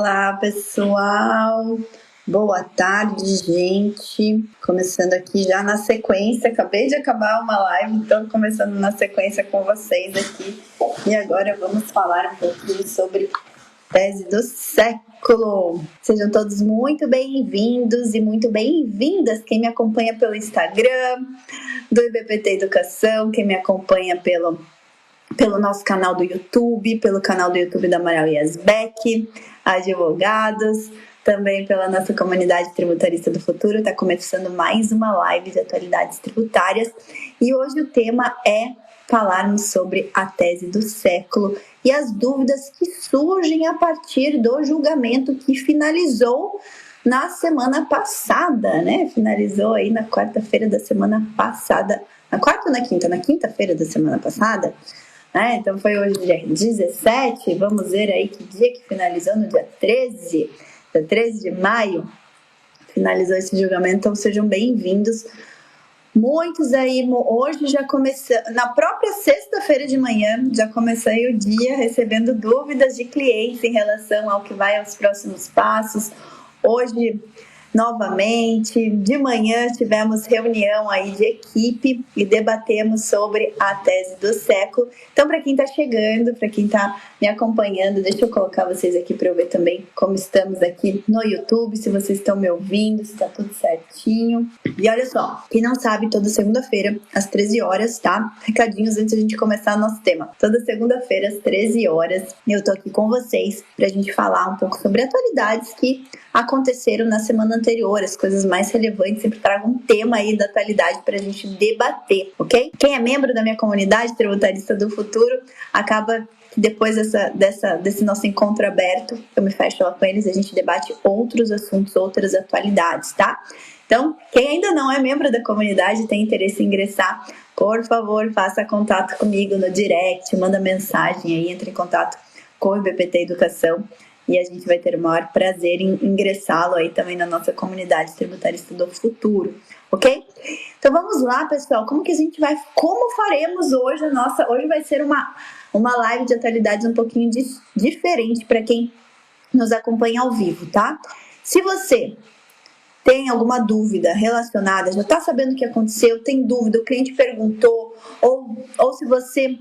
Olá, pessoal! Boa tarde, gente! Começando aqui já na sequência, acabei de acabar uma live, então começando na sequência com vocês aqui. E agora vamos falar um pouquinho sobre tese do século. Sejam todos muito bem-vindos e muito bem-vindas quem me acompanha pelo Instagram do IBPT Educação, quem me acompanha pelo nosso canal do YouTube, pelo canal do YouTube da Amaral Yazbek, advogados, também pela nossa comunidade tributarista do futuro. Está começando mais uma live de atualidades tributárias e hoje o tema é falarmos sobre a tese do século e as dúvidas que surgem a partir do julgamento que finalizou na semana passada, né? Finalizou aí na quarta-feira da semana passada. Na quarta ou na quinta? Na quinta-feira da semana passada. Então foi hoje dia 17, vamos ver aí que dia que finalizou, no dia 13 de maio, finalizou esse julgamento, então sejam bem-vindos. Muitos aí, hoje já comecei, na própria sexta-feira de manhã, já comecei o dia recebendo dúvidas de clientes em relação ao que vai aos próximos passos. Hoje, novamente, de manhã tivemos reunião aí de equipe e debatemos sobre a tese do século. Então, para quem está chegando, para quem está me acompanhando, deixa eu colocar vocês aqui para eu ver também como estamos aqui no YouTube, se vocês estão me ouvindo, se está tudo certinho. E olha só, quem não sabe, toda segunda-feira, às 13 horas, tá? Recadinhos antes de a gente começar o nosso tema. Toda segunda-feira, às 13 horas, eu tô aqui com vocês para a gente falar um pouco sobre atualidades que aconteceram na semana anterior, as coisas mais relevantes. Sempre trago um tema aí da atualidade para a gente debater, ok? Quem é membro da minha comunidade tributarista do futuro, acaba que depois desse nosso encontro aberto, eu me fecho lá com eles, a gente debate outros assuntos, outras atualidades, tá? Então, quem ainda não é membro da comunidade e tem interesse em ingressar, por favor, faça contato comigo no direct, manda mensagem aí, entre em contato com o IBPT Educação e a gente vai ter o maior prazer em ingressá-lo aí também na nossa comunidade tributarista do futuro, ok? Então vamos lá, pessoal, como faremos hoje hoje vai ser uma live de atualidades um pouquinho diferente para quem nos acompanha ao vivo, tá? Se você tem alguma dúvida relacionada, já está sabendo o que aconteceu, tem dúvida, o cliente perguntou, ou se você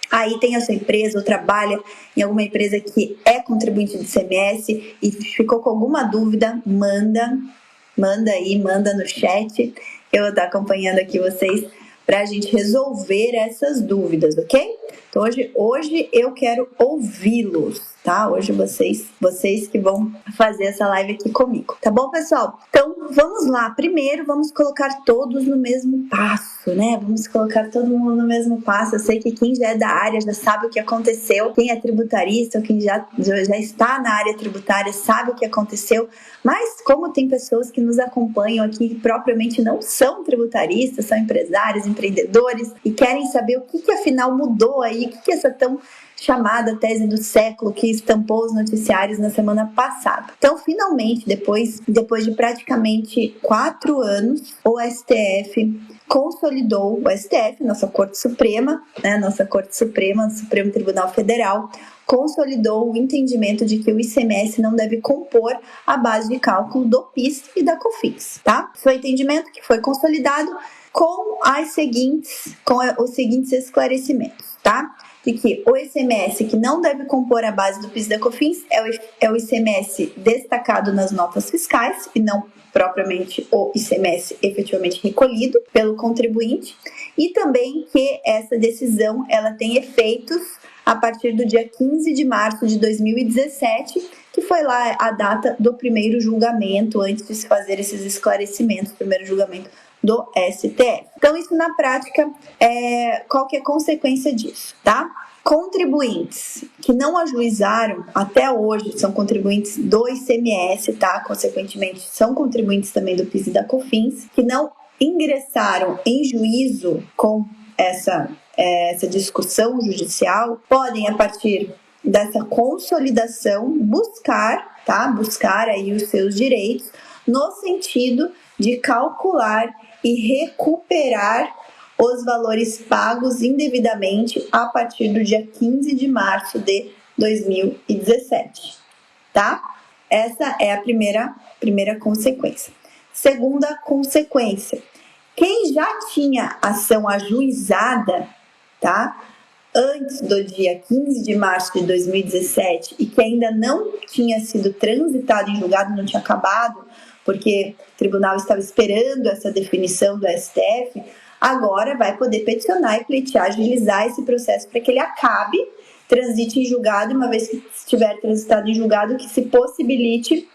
aí tem a sua empresa ou trabalha em alguma empresa que é contribuinte de ICMS e ficou com alguma dúvida, manda no chat. Eu vou estar acompanhando aqui vocês para a gente resolver essas dúvidas, ok? Então hoje eu quero ouvi-los, tá? Hoje vocês que vão fazer essa live aqui comigo, tá bom, pessoal? Então vamos lá, primeiro vamos colocar todos no mesmo passo, né? Vamos colocar todo mundo no mesmo passo. Eu sei que quem já é da área já sabe o que aconteceu, quem é tributarista ou quem já está na área tributária sabe o que aconteceu, mas como tem pessoas que nos acompanham aqui que propriamente não são tributaristas, são empresários, empreendedores e querem saber o que afinal mudou aí, o que essa tão chamada tese do século que estampou os noticiários na semana passada. Então, finalmente, depois de praticamente 4 anos, o STF consolidou, nossa Corte Suprema, o Supremo Tribunal Federal, consolidou o entendimento de que o ICMS não deve compor a base de cálculo do PIS e da COFINS, tá? Foi o entendimento que foi consolidado com os seguintes esclarecimentos, tá? De que o ICMS que não deve compor a base do PIS e da COFINS é o ICMS destacado nas notas fiscais e não propriamente o ICMS efetivamente recolhido pelo contribuinte, e também que essa decisão ela tem efeitos a partir do dia 15 de março de 2017, que foi lá a data do primeiro julgamento, antes de se fazer esses esclarecimentos, primeiro julgamento do STF. Então, isso na prática, qual que é a consequência disso, tá? Contribuintes que não ajuizaram até hoje são contribuintes do ICMS, tá? Consequentemente, são contribuintes também do PIS e da COFINS, que não ingressaram em juízo com essa discussão judicial, podem, a partir dessa consolidação, buscar aí os seus direitos no sentido de calcular e recuperar os valores pagos indevidamente a partir do dia 15 de março de 2017, tá? essa é a primeira consequência. Segunda consequência, quem já tinha ação ajuizada, tá? Antes do dia 15 de março de 2017 e que ainda não tinha sido transitado em julgado, não tinha acabado, porque o tribunal estava esperando essa definição do STF, agora vai poder peticionar e pleitear, agilizar esse processo para que ele acabe, transite em julgado, uma vez que estiver transitado em julgado, que se possibilite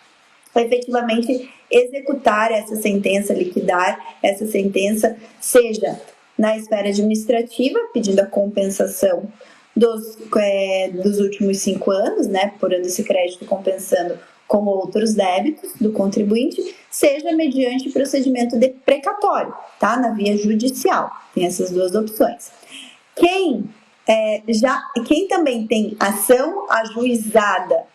efetivamente executar essa sentença, liquidar essa sentença, seja na esfera administrativa, pedindo a compensação dos últimos 5 anos, né, por ano esse crédito compensando com outros débitos do contribuinte, seja mediante procedimento precatório, tá, na via judicial. Tem essas duas opções. Quem também tem ação ajuizada,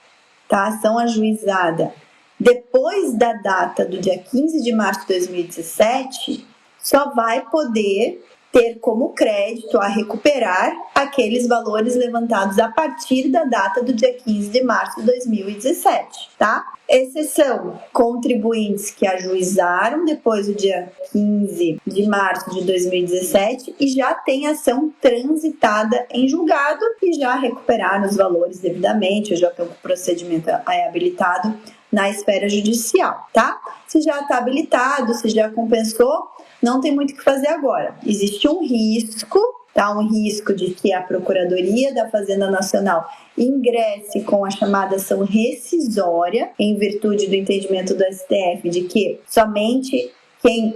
tá, ação ajuizada depois da data do dia 15 de março de 2017, só vai poder ter como crédito a recuperar aqueles valores levantados a partir da data do dia 15 de março de 2017, tá? Exceção, contribuintes que ajuizaram depois do dia 15 de março de 2017 e já têm ação transitada em julgado e já recuperaram os valores devidamente, ou já estão com o procedimento habilitado na esfera judicial, tá? Se já está habilitado, se já compensou, não tem muito o que fazer agora. Existe um risco, tá? Um risco de que a Procuradoria da Fazenda Nacional ingresse com a chamada ação rescisória, em virtude do entendimento do STF de que somente quem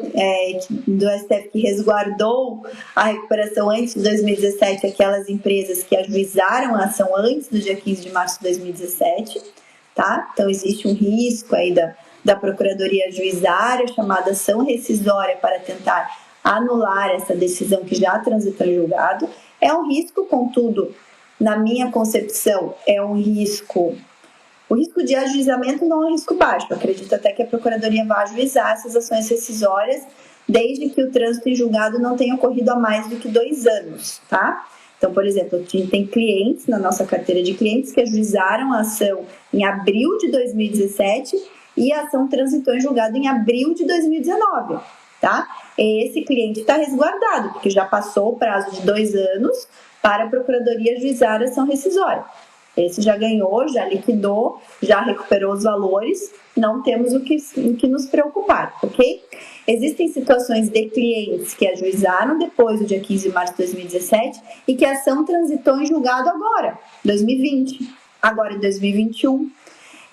do STF que resguardou a recuperação antes de 2017, aquelas empresas que ajuizaram a ação antes do dia 15 de março de 2017, tá? Então existe um risco aí da Procuradoria ajuizar a chamada ação rescisória para tentar anular essa decisão que já transitou em julgado. É um risco, contudo, na minha concepção, é um risco... O risco de ajuizamento não é um risco baixo. Eu acredito até que a Procuradoria vai ajuizar essas ações rescisórias desde que o trânsito em julgado não tenha ocorrido há mais do que 2 anos, tá? Então, por exemplo, tem clientes na nossa carteira de clientes que ajuizaram a ação em abril de 2017 e a ação transitou em julgado em abril de 2019, tá? Esse cliente está resguardado, porque já passou o prazo de 2 anos para a Procuradoria ajuizar a ação rescisória. Esse já ganhou, já liquidou, já recuperou os valores, não temos o que nos preocupar, ok? Existem situações de clientes que ajuizaram depois do dia 15 de março de 2017 e que a ação transitou em julgado agora, 2020, agora em 2021.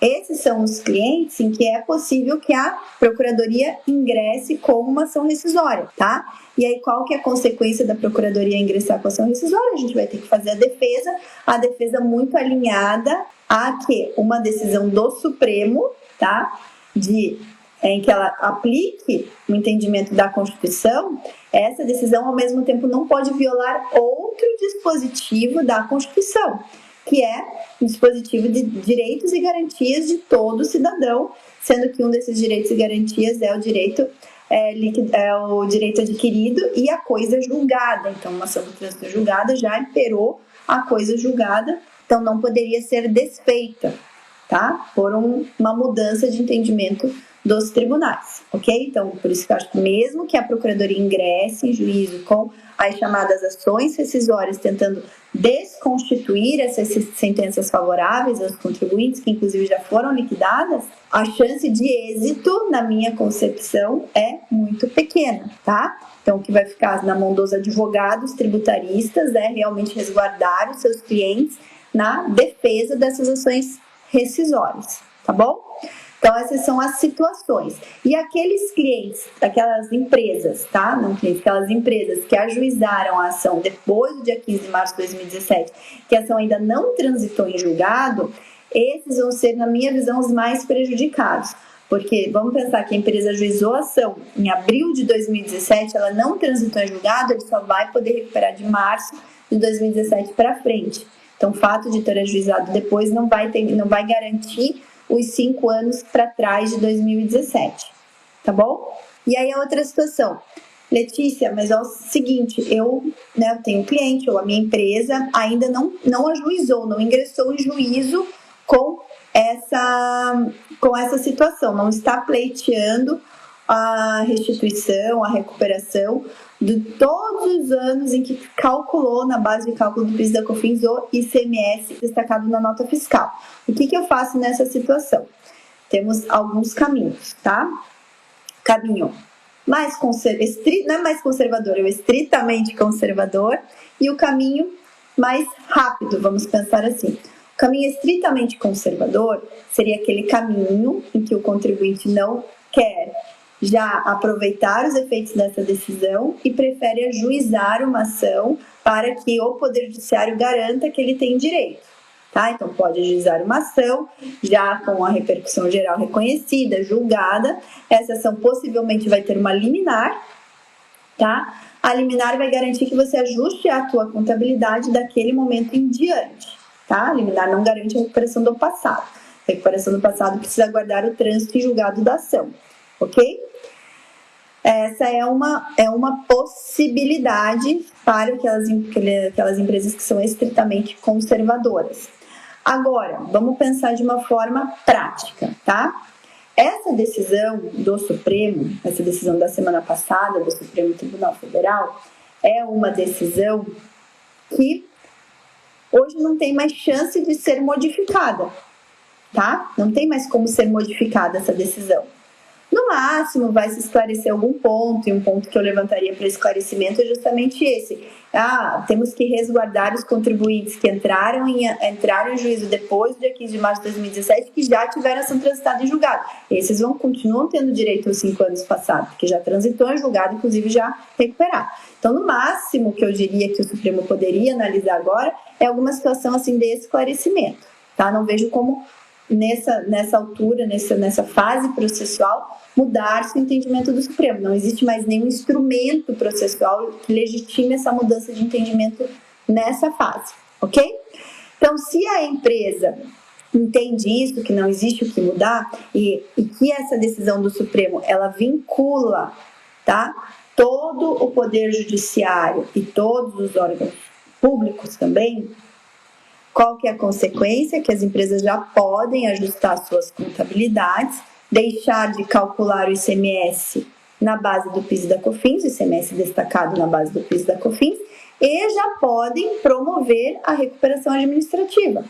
Esses são os clientes em que é possível que a Procuradoria ingresse com uma ação rescisória, tá? E aí, qual que é a consequência da Procuradoria ingressar com a ação rescisória? A gente vai ter que fazer a defesa muito alinhada a que uma decisão do Supremo, tá? Em que ela aplique o entendimento da Constituição, essa decisão, ao mesmo tempo, não pode violar outro dispositivo da Constituição, que é o dispositivo de direitos e garantias de todo cidadão, sendo que um desses direitos e garantias é o direito adquirido e a coisa julgada. Então, uma ação do trânsito julgada já imperou a coisa julgada, então não poderia ser desfeita, tá? Por uma mudança de entendimento dos tribunais, ok? Então, por isso que eu acho que mesmo que a Procuradoria ingresse em juízo com as chamadas ações rescisórias, tentando desconstituir essas sentenças favoráveis aos contribuintes, que inclusive já foram liquidadas, a chance de êxito, na minha concepção, é muito pequena, tá? Então, o que vai ficar na mão dos advogados tributaristas é realmente resguardar os seus clientes na defesa dessas ações rescisórias, tá bom? Então, essas são as situações. E aqueles clientes, aquelas empresas, tá? Não clientes, aquelas empresas que ajuizaram a ação depois do dia 15 de março de 2017, que a ação ainda não transitou em julgado, esses vão ser, na minha visão, os mais prejudicados. Porque vamos pensar que a empresa ajuizou a ação em abril de 2017, ela não transitou em julgado, ele só vai poder recuperar de março de 2017 para frente. Então, o fato de ter ajuizado depois não vai garantir os 5 anos para trás de 2017, tá bom? E aí a outra situação, Letícia, mas é o seguinte, eu tenho um cliente ou a minha empresa ainda não ajuizou, não ingressou em juízo com com essa situação, não está pleiteando a restituição, a recuperação de todos os anos em que calculou na base de cálculo do PIS da COFINS o ICMS destacado na nota fiscal. O que eu faço nessa situação? Temos alguns caminhos, tá? Caminho mais não é mais conservador, é o estritamente conservador, e o caminho mais rápido, vamos pensar assim. O caminho estritamente conservador seria aquele caminho em que o contribuinte não quer já aproveitar os efeitos dessa decisão e prefere ajuizar uma ação para que o Poder Judiciário garanta que ele tem direito. Tá? Então, pode ajuizar uma ação, já com a repercussão geral reconhecida, julgada. Essa ação possivelmente vai ter uma liminar, tá? A liminar vai garantir que você ajuste a tua contabilidade daquele momento em diante, tá? A liminar não garante a recuperação do passado. A recuperação do passado precisa aguardar o trânsito e julgado da ação, ok? Essa é uma possibilidade para aquelas empresas que são estritamente conservadoras. Agora, vamos pensar de uma forma prática, tá? Essa decisão do Supremo, essa decisão da semana passada do Supremo Tribunal Federal, é uma decisão que hoje não tem mais chance de ser modificada, tá? Não tem mais como ser modificada essa decisão. No máximo, vai se esclarecer algum ponto, e um ponto que eu levantaria para esclarecimento é justamente esse. Temos que resguardar os contribuintes que entraram em juízo depois do dia 15 de março de 2017, que já tiveram ação transitada em julgado. Esses continuam tendo direito aos 5 anos passados, porque já transitou em julgado, inclusive já recuperar. Então, no máximo que eu diria que o Supremo poderia analisar agora é alguma situação assim de esclarecimento. Tá? Não vejo como nessa altura, nessa fase processual, mudar-se o entendimento do Supremo. Não existe mais nenhum instrumento processual que legitime essa mudança de entendimento nessa fase, ok? Então, se a empresa entende isso, que não existe o que mudar, e que essa decisão do Supremo, ela vincula, tá, todo o Poder Judiciário e todos os órgãos públicos também, qual que é a consequência? Que as empresas já podem ajustar suas contabilidades, deixar de calcular o ICMS na base do PIS e da COFINS, o ICMS destacado na base do PIS e da COFINS, e já podem promover a recuperação administrativa,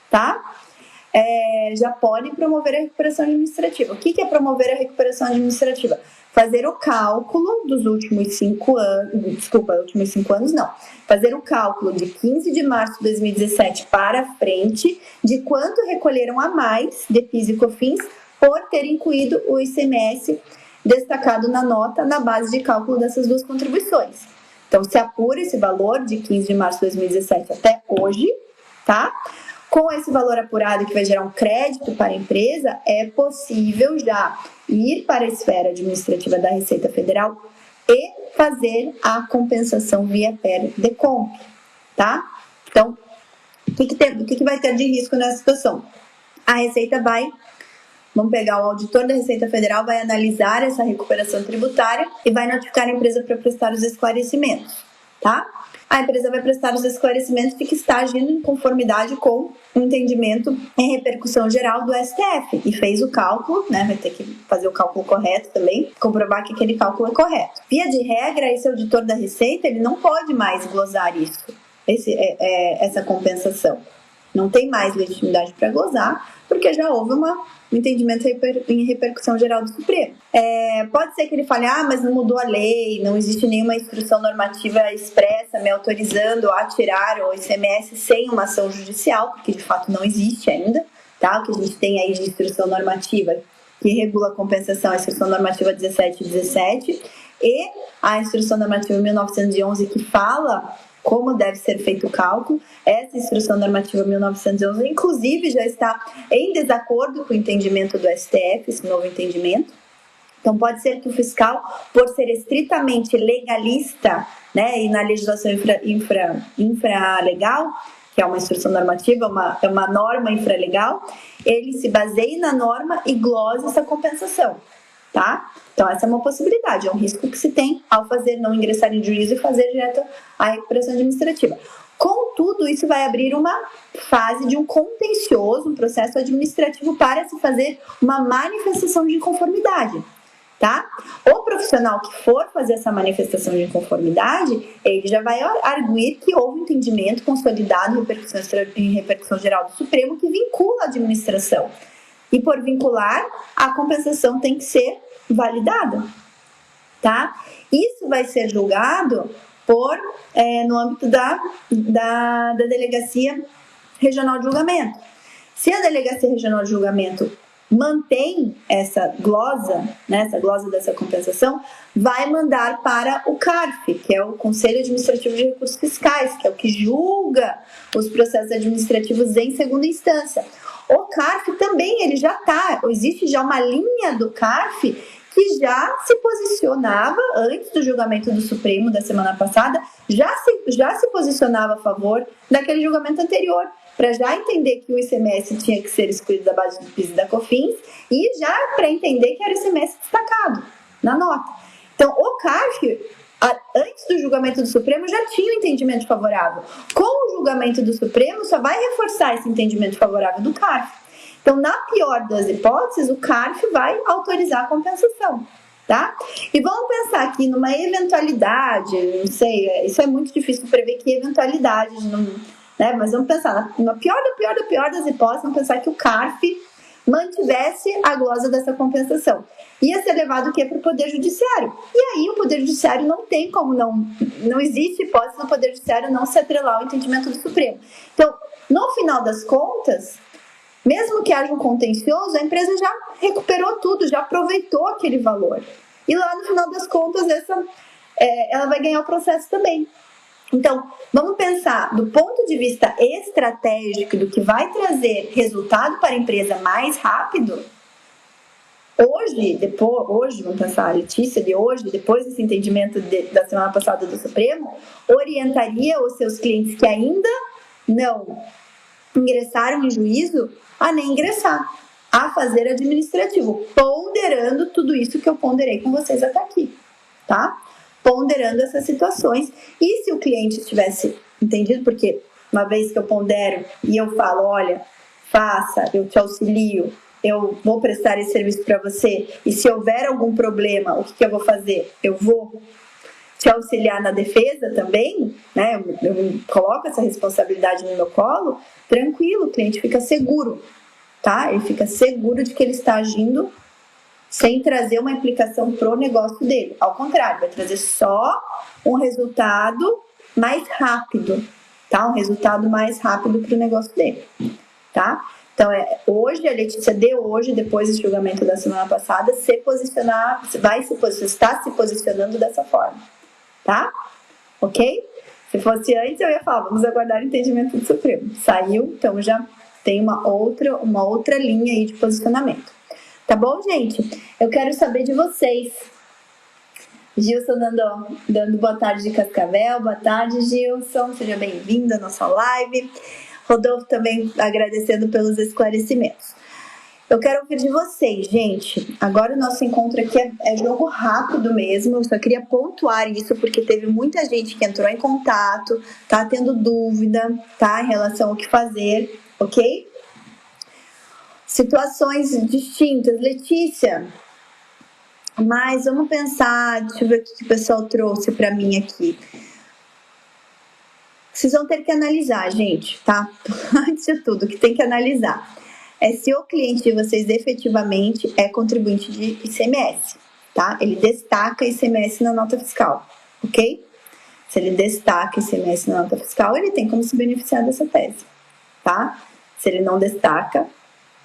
tá? Já podem promover a recuperação administrativa. O que é promover a recuperação administrativa? Fazer o cálculo dos últimos 5 anos, fazer o cálculo de 15 de março de 2017 para frente, de quanto recolheram a mais de PIS e COFINS por ter incluído o ICMS destacado na nota na base de cálculo dessas duas contribuições. Então, se apura esse valor de 15 de março de 2017 até hoje, tá? Com esse valor apurado que vai gerar um crédito para a empresa, é possível já ir para a esfera administrativa da Receita Federal e fazer a compensação via PER Decomp, tá? Então, o que vai ter de risco nessa situação? A Receita vamos pegar o auditor da Receita Federal, vai analisar essa recuperação tributária e vai notificar a empresa para prestar os esclarecimentos, tá? A empresa vai prestar os esclarecimentos de que está agindo em conformidade com o entendimento em repercussão geral do STF e fez o cálculo, né? Vai ter que fazer o cálculo correto também, comprovar que aquele cálculo é correto. Via de regra, esse auditor da Receita, ele não pode mais glosar essa compensação. Não tem mais legitimidade para glosar, porque já houve um entendimento em repercussão geral do Supremo. Pode ser que ele fale, mas não mudou a lei, não existe nenhuma instrução normativa expressa me autorizando a tirar o ICMS sem uma ação judicial, porque de fato não existe ainda, tá? O que a gente tem aí de instrução normativa que regula a compensação, a instrução normativa 1717 e a instrução normativa 1911 que fala como deve ser feito o cálculo. Essa instrução normativa 1911, inclusive, já está em desacordo com o entendimento do STF, esse novo entendimento. Então, pode ser que o fiscal, por ser estritamente legalista, né, e na legislação infralegal, que é uma instrução normativa, é uma norma infralegal, ele se baseie na norma e glose essa compensação, tá? Então, essa é uma possibilidade, é um risco que se tem ao não ingressar em juízo e fazer direto a recuperação administrativa. Com Contudo, isso vai abrir uma fase de um contencioso, um processo administrativo para se fazer uma manifestação de inconformidade, tá? O profissional que for fazer essa manifestação de inconformidade, ele já vai arguir que houve entendimento consolidado em repercussão geral do Supremo que vincula a administração. E por vincular, a compensação tem que ser validada, tá? Isso vai ser julgado no âmbito da Delegacia Regional de Julgamento. Se a Delegacia Regional de Julgamento mantém essa glosa, né, essa glosa dessa compensação, vai mandar para o CARF, que é o Conselho Administrativo de Recursos Fiscais, que é o que julga os processos administrativos em segunda instância. O CARF também, existe já uma linha do CARF que já se posicionava, antes do julgamento do Supremo da semana passada, já se posicionava a favor daquele julgamento anterior, para já entender que o ICMS tinha que ser excluído da base do PIS e da COFINS, e já para entender que era o ICMS destacado na nota. Então, o CARF, antes do julgamento do Supremo, já tinha um entendimento favorável. Com o julgamento do Supremo, só vai reforçar esse entendimento favorável do CARF. Então, na pior das hipóteses, o CARF vai autorizar a compensação, tá? E vamos pensar aqui numa eventualidade, não sei, isso é muito difícil prever que eventualidade, né? Mas vamos pensar, na pior das hipóteses, vamos pensar que o CARF mantivesse a glosa dessa compensação. Ia ser levado o quê? Para o Poder Judiciário. E aí o Poder Judiciário não tem como não existe hipótese no Poder Judiciário não se atrelar ao entendimento do Supremo. Então, no final das contas, mesmo que haja um contencioso, a empresa já recuperou tudo, já aproveitou aquele valor. E lá no final das contas, ela vai ganhar o processo também. Então, vamos pensar do ponto de vista estratégico do que vai trazer resultado para a empresa mais rápido. Hoje, vamos pensar, a Letícia de hoje, depois desse entendimento da semana passada do Supremo, orientaria os seus clientes que ainda não ingressaram em juízo a nem ingressar, a fazer administrativo, ponderando tudo isso que eu ponderei com vocês até aqui, tá? Ponderando essas situações. E se o cliente tivesse entendido, porque uma vez que eu pondero e eu falo, olha, faça, eu te auxilio, eu vou prestar esse serviço para você, e se houver algum problema, o que eu vou fazer? Eu vou te auxiliar na defesa também, né? Eu coloco essa responsabilidade no meu colo, tranquilo, o cliente fica seguro, tá? Ele fica seguro de que ele está agindo sem trazer uma implicação pro negócio dele. Ao contrário, vai trazer só um resultado mais rápido, tá? Um resultado mais rápido pro negócio dele, tá? Então, hoje, a Letícia depois do julgamento da semana passada, está se posicionando dessa forma, tá? Ok? Se fosse antes, eu ia falar, vamos aguardar o entendimento do Supremo. Saiu, então já tem uma outra linha aí de posicionamento. Tá bom, gente? Eu quero saber de vocês. Gilson dando boa tarde de Cascavel. Boa tarde, Gilson. Seja bem-vindo à nossa live. Rodolfo também agradecendo pelos esclarecimentos. Eu quero ouvir de vocês, gente. Agora o nosso encontro aqui é jogo rápido mesmo. Eu só queria pontuar isso porque teve muita gente que entrou em contato, tá tendo dúvida, tá, em relação ao que fazer, ok? Situações distintas. Letícia, mas vamos pensar, deixa eu ver o que o pessoal trouxe para mim aqui. Vocês vão ter que analisar, gente, tá? Antes de tudo, o que tem que analisar é se o cliente de vocês efetivamente é contribuinte de ICMS, tá? Ele destaca ICMS na nota fiscal, ok? Se ele destaca ICMS na nota fiscal, ele tem como se beneficiar dessa tese, tá? Se ele não destaca,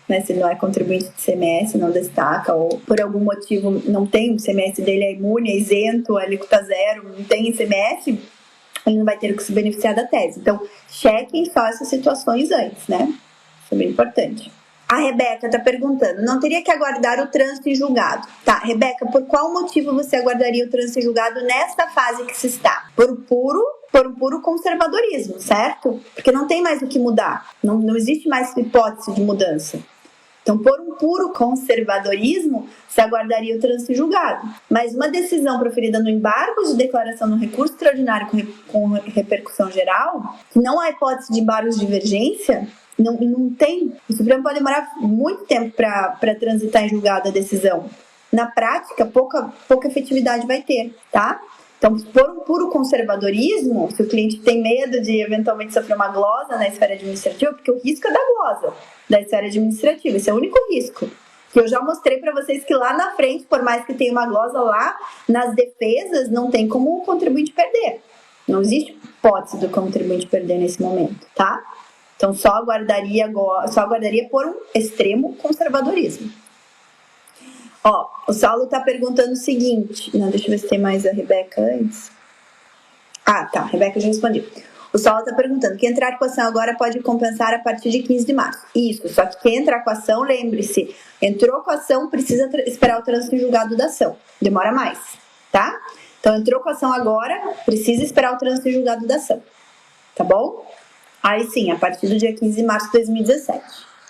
né, se ele não é contribuinte de ICMS, não destaca, ou por algum motivo não tem, o ICMS dele é imune, é isento, é alíquota zero, não tem ICMS, ele não vai ter que se beneficiar da tese. Então, chequem só essas situações antes, né? Isso é bem importante. A Rebeca está perguntando, não teria que aguardar o trânsito em julgado? Tá, Rebeca, por qual motivo você aguardaria o trânsito em julgado nesta fase que se está? Por um puro conservadorismo, certo? Porque não tem mais o que mudar. Não existe mais hipótese de mudança. Então, por um puro conservadorismo, se aguardaria o trânsito em julgado. Mas uma decisão proferida no embargo de declaração no recurso extraordinário com repercussão geral, que não há hipótese de embargo de divergência, não tem. O Supremo pode demorar muito tempo para transitar em julgado a decisão. Na prática, pouca efetividade vai ter, tá? Então, por um puro conservadorismo, se o cliente tem medo de eventualmente sofrer uma glosa na esfera administrativa, porque o risco é da glosa da esfera administrativa, esse é o único risco. Que eu já mostrei para vocês que lá na frente, por mais que tenha uma glosa lá, nas defesas não tem como o contribuinte perder. Não existe hipótese do contribuinte perder nesse momento, tá? Então, só aguardaria por um extremo conservadorismo. Ó, o Saulo tá perguntando o seguinte. Não, deixa eu ver se tem mais a Rebeca antes. Ah, tá. Rebeca, eu já respondi. O Saulo tá perguntando. Quem entrar com ação agora pode compensar a partir de 15 de março. Isso, só que quem entrar com ação, lembre-se, entrou com ação, precisa esperar o trânsito em julgado da ação. Demora mais, tá? Então, entrou com ação agora, precisa esperar o trânsito em julgado da ação. Tá bom? Aí sim, a partir do dia 15 de março de 2017.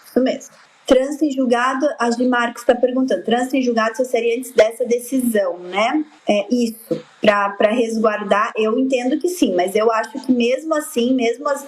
Isso mesmo. Trânsito em julgado, a Gimarcos está perguntando. Trânsito em julgado só seria antes dessa decisão, né? Isso, para resguardar, eu entendo que sim, mas eu acho que mesmo assim,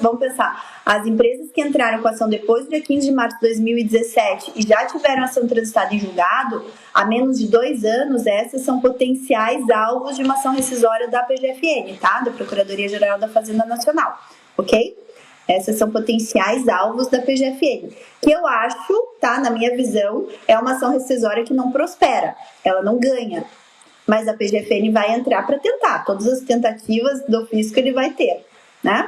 vamos pensar, as empresas que entraram com ação depois do dia 15 de março de 2017 e já tiveram ação transitada em julgado, há menos de 2 anos, essas são potenciais alvos de uma ação rescisória da PGFN, tá? Da Procuradoria-Geral da Fazenda Nacional, ok? Essas são potenciais alvos da PGFN, que eu acho, tá, na minha visão, é uma ação rescisória que não prospera, ela não ganha, mas a PGFN vai entrar para tentar, todas as tentativas do fisco ele vai ter, né?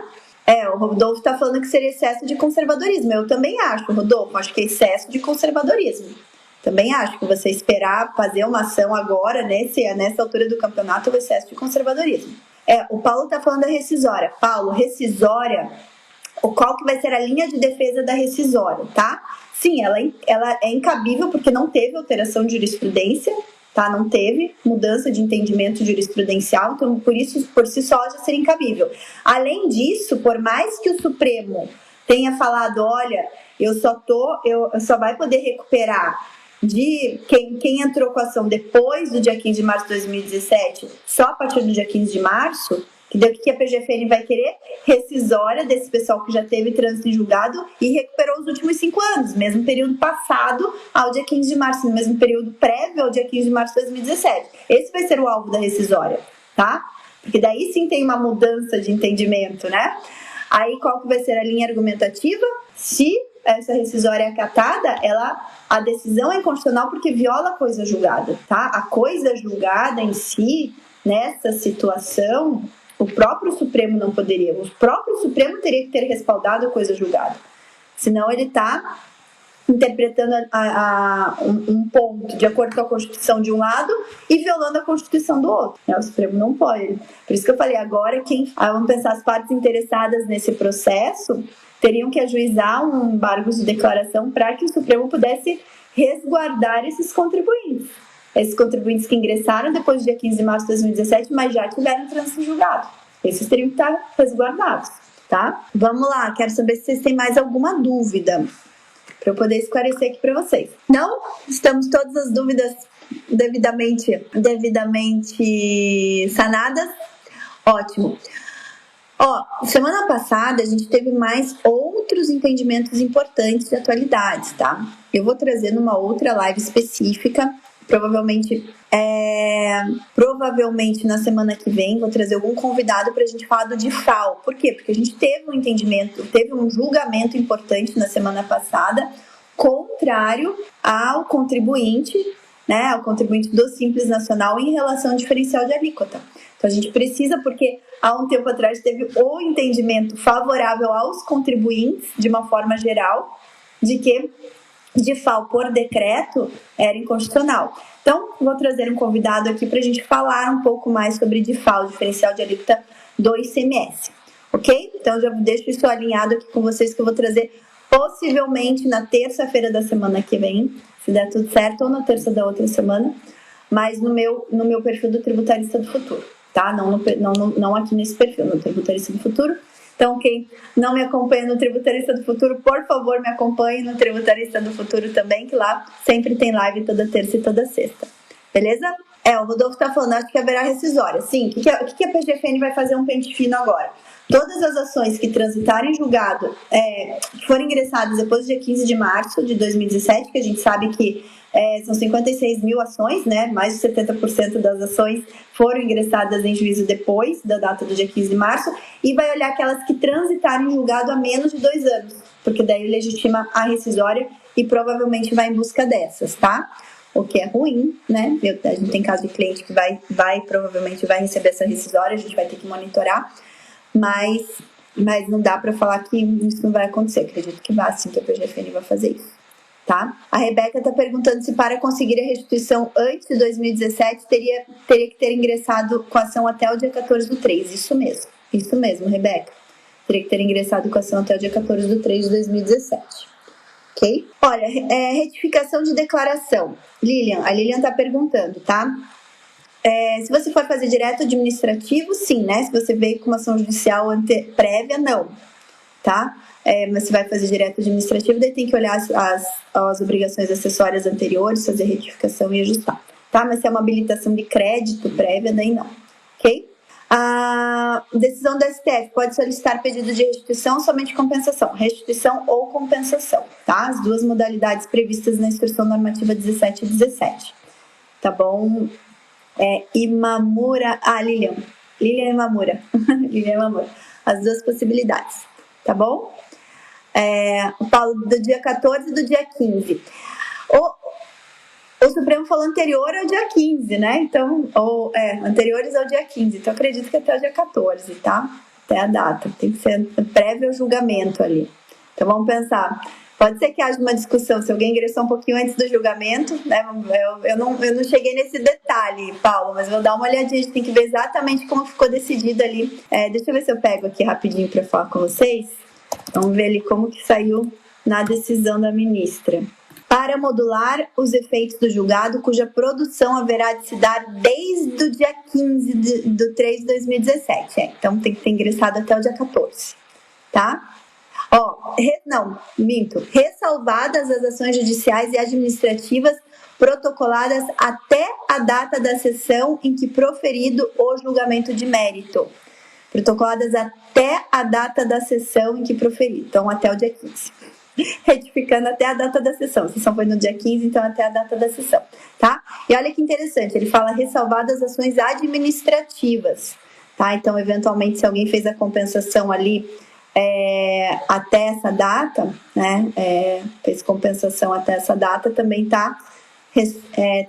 O Rodolfo tá falando que seria excesso de conservadorismo, eu também acho, Rodolfo, acho que é excesso de conservadorismo, também acho que você esperar fazer uma ação agora, nessa altura do campeonato, é um excesso de conservadorismo. O Paulo tá falando da rescisória, Paulo, rescisória, qual que vai ser a linha de defesa da rescisória, tá? Sim, ela é incabível porque não teve alteração de jurisprudência, tá? Não teve mudança de entendimento jurisprudencial, então por isso, por si só, já seria incabível. Além disso, por mais que o Supremo tenha falado, olha, eu só vai poder recuperar de quem entrou com a ação depois do dia 15 de março de 2017, só a partir do dia 15 de março, que a PGFN vai querer? Rescisória desse pessoal que já teve trânsito em julgado e recuperou os últimos 5 anos, mesmo período passado ao dia 15 de março, no mesmo período prévio ao dia 15 de março de 2017. Esse vai ser o alvo da rescisória, tá? Porque daí sim tem uma mudança de entendimento, né? Aí qual que vai ser a linha argumentativa? Se essa rescisória é acatada, a decisão é inconstitucional porque viola a coisa julgada, tá? A coisa julgada em si, nessa situação, o próprio Supremo não poderia. O próprio Supremo teria que ter respaldado a coisa julgada. Senão ele está interpretando um ponto de acordo com a Constituição de um lado e violando a Constituição do outro. O Supremo não pode. Por isso que eu falei, agora vamos pensar, as partes interessadas nesse processo teriam que ajuizar um embargo de declaração para que o Supremo pudesse resguardar esses contribuintes. Esses contribuintes que ingressaram depois do dia 15 de março de 2017, mas já tiveram trânsito julgado. Esses teriam que estar resguardados, tá? Vamos lá, quero saber se vocês têm mais alguma dúvida para eu poder esclarecer aqui para vocês. Não? Estamos todas as dúvidas devidamente sanadas? Ótimo. Semana passada a gente teve mais outros entendimentos importantes de atualidades, tá? Eu vou trazer numa outra live específica. Provavelmente na semana que vem vou trazer algum convidado para a gente falar do DIFAL. Por quê? Porque a gente teve um julgamento importante na semana passada, contrário ao contribuinte, né, ao contribuinte do Simples Nacional em relação ao diferencial de alíquota. Então a gente precisa, porque há um tempo atrás teve o entendimento favorável aos contribuintes, de uma forma geral, de que DIFAL por decreto era inconstitucional. Então, vou trazer um convidado aqui para a gente falar um pouco mais sobre DIFAL, diferencial de alíquota do ICMS, ok? Então, já deixo isso alinhado aqui com vocês, que eu vou trazer possivelmente na terça-feira da semana que vem, se der tudo certo, ou na terça da outra semana, mas no meu perfil do Tributarista do Futuro, tá? Não aqui nesse perfil, no Tributarista do Futuro. Então, quem não me acompanha no Tributarista do Futuro, por favor, me acompanhe no Tributarista do Futuro também, que lá sempre tem live toda terça e toda sexta. Beleza? O Rodolfo tá falando, acho que haverá rescisória. Sim, o que a PGFN vai fazer um pente fino agora? Todas as ações que transitarem em julgado, que foram ingressadas depois do dia 15 de março de 2017, que a gente sabe que são 56 mil ações, né? Mais de 70% das ações foram ingressadas em juízo depois da data do dia 15 de março, e vai olhar aquelas que transitarem em julgado há menos de 2 anos, porque daí legitima a rescisória e provavelmente vai em busca dessas, tá? O que é ruim, né? A gente tem caso de cliente que provavelmente vai receber essa rescisória, a gente vai ter que monitorar, mas não dá para falar que isso não vai acontecer. Acredito que vai, sim, que a PGFN vai fazer isso, tá? A Rebeca está perguntando se para conseguir a restituição antes de 2017 teria que ter ingressado com a ação até o dia 14/3. Isso mesmo, Rebeca. Teria que ter ingressado com a ação até o dia 14/3 de 2017. Ok? Olha, retificação de declaração. A Lilian está perguntando, tá? Se você for fazer direto administrativo, sim, né? Se você veio com uma ação judicial prévia, não, tá? Mas se vai fazer direto administrativo, daí tem que olhar as obrigações acessórias anteriores, fazer retificação e ajustar, tá? Mas se é uma habilitação de crédito prévia, daí não, ok? A decisão do STF pode solicitar pedido de restituição ou somente compensação, restituição ou compensação, tá? As duas modalidades previstas na Instrução Normativa 17 e 17, tá bom? Imamura, Lilian Imamura, Lilian Imamura, as duas possibilidades, tá bom? O Paulo, do dia 14 e do dia 15. O Supremo falou anterior ao dia 15, né? Então, anteriores ao dia 15. Então, acredito que até o dia 14, tá? Até a data. Tem que ser prévio ao julgamento ali. Então, vamos pensar. Pode ser que haja uma discussão se alguém ingressou um pouquinho antes do julgamento, né? Eu não cheguei nesse detalhe, Paulo, mas vou dar uma olhadinha. A gente tem que ver exatamente como ficou decidido ali. Deixa eu ver se eu pego aqui rapidinho para falar com vocês. Vamos ver ali como que saiu na decisão da ministra. Para modular os efeitos do julgado, cuja produção haverá de se dar desde o dia 15 de 3 de 2017. Então, tem que ter ingressado até o dia 14, tá? Ressalvadas as ações judiciais e administrativas protocoladas até a data da sessão em que proferido o julgamento de mérito. Protocoladas até a data da sessão em que proferido. Então, até o dia 15. Retificando até a data da sessão. A sessão foi no dia 15, então até a data da sessão, tá? E olha que interessante, ele fala ressalvadas ações administrativas, tá? Então, eventualmente, se alguém fez a compensação ali até essa data, né? Fez compensação até essa data, também tá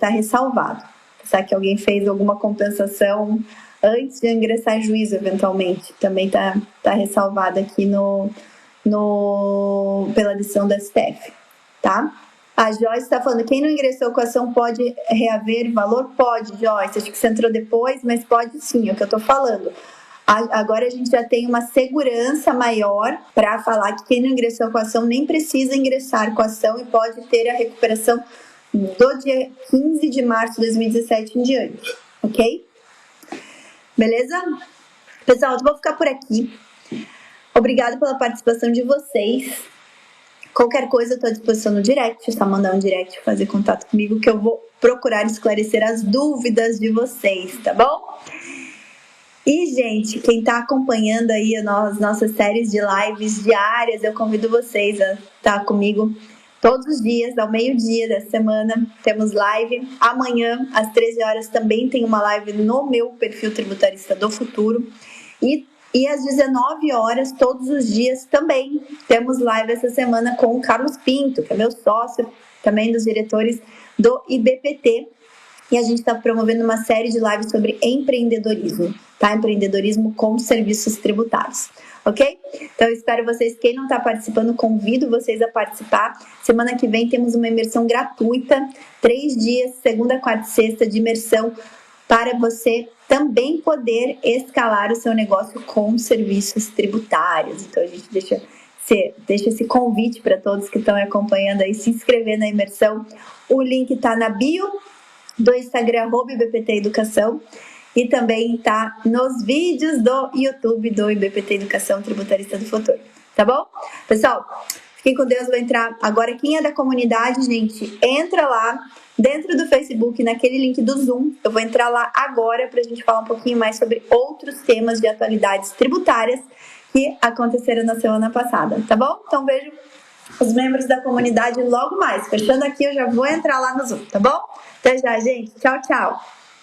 ressalvado. Sabe que alguém fez alguma compensação antes de ingressar em juízo, eventualmente, também tá ressalvado aqui pela decisão do STF, tá? A Joyce está falando, quem não ingressou com a ação pode reaver valor? Pode, Joyce, acho que você entrou depois, mas pode sim, é o que eu tô falando. Agora a gente já tem uma segurança maior para falar que quem não ingressou com a ação nem precisa ingressar com a ação e pode ter a recuperação do dia 15 de março de 2017 em diante, ok? Beleza? Pessoal, eu vou ficar por aqui. Obrigada pela participação de vocês. Qualquer coisa eu estou à disposição no direct, é só mandar um direct, fazer contato comigo, que eu vou procurar esclarecer as dúvidas de vocês, tá bom? E, gente, quem está acompanhando aí as nossas séries de lives diárias, eu convido vocês a estar comigo todos os dias, ao meio-dia da semana. Temos live. Amanhã, às 13 horas, também tem uma live no meu perfil Tributarista do Futuro. E às 19 horas, todos os dias, também temos live essa semana com o Carlos Pinto, que é meu sócio, também dos diretores do IBPT. E a gente está promovendo uma série de lives sobre empreendedorismo, tá? Empreendedorismo com serviços tributários, ok? Então, eu espero vocês, quem não está participando, convido vocês a participar. Semana que vem temos uma imersão gratuita, 3 dias, segunda, quarta e sexta, de imersão, para você também poder escalar o seu negócio com serviços tributários. Então, a gente deixa esse convite para todos que estão acompanhando aí, se inscrever na imersão. O link está na bio do Instagram, @BPT Educação. e também tá nos vídeos do YouTube do IBPT Educação Tributarista do Futuro, tá bom? Pessoal, fiquem com Deus, vou entrar agora. Quem é da comunidade, gente, entra lá dentro do Facebook, naquele link do Zoom. Eu vou entrar lá agora pra gente falar um pouquinho mais sobre outros temas de atualidades tributárias que aconteceram na semana passada, tá bom? Então vejo os membros da comunidade logo mais. Fechando aqui, eu já vou entrar lá no Zoom, tá bom? Até já, gente. Tchau, tchau.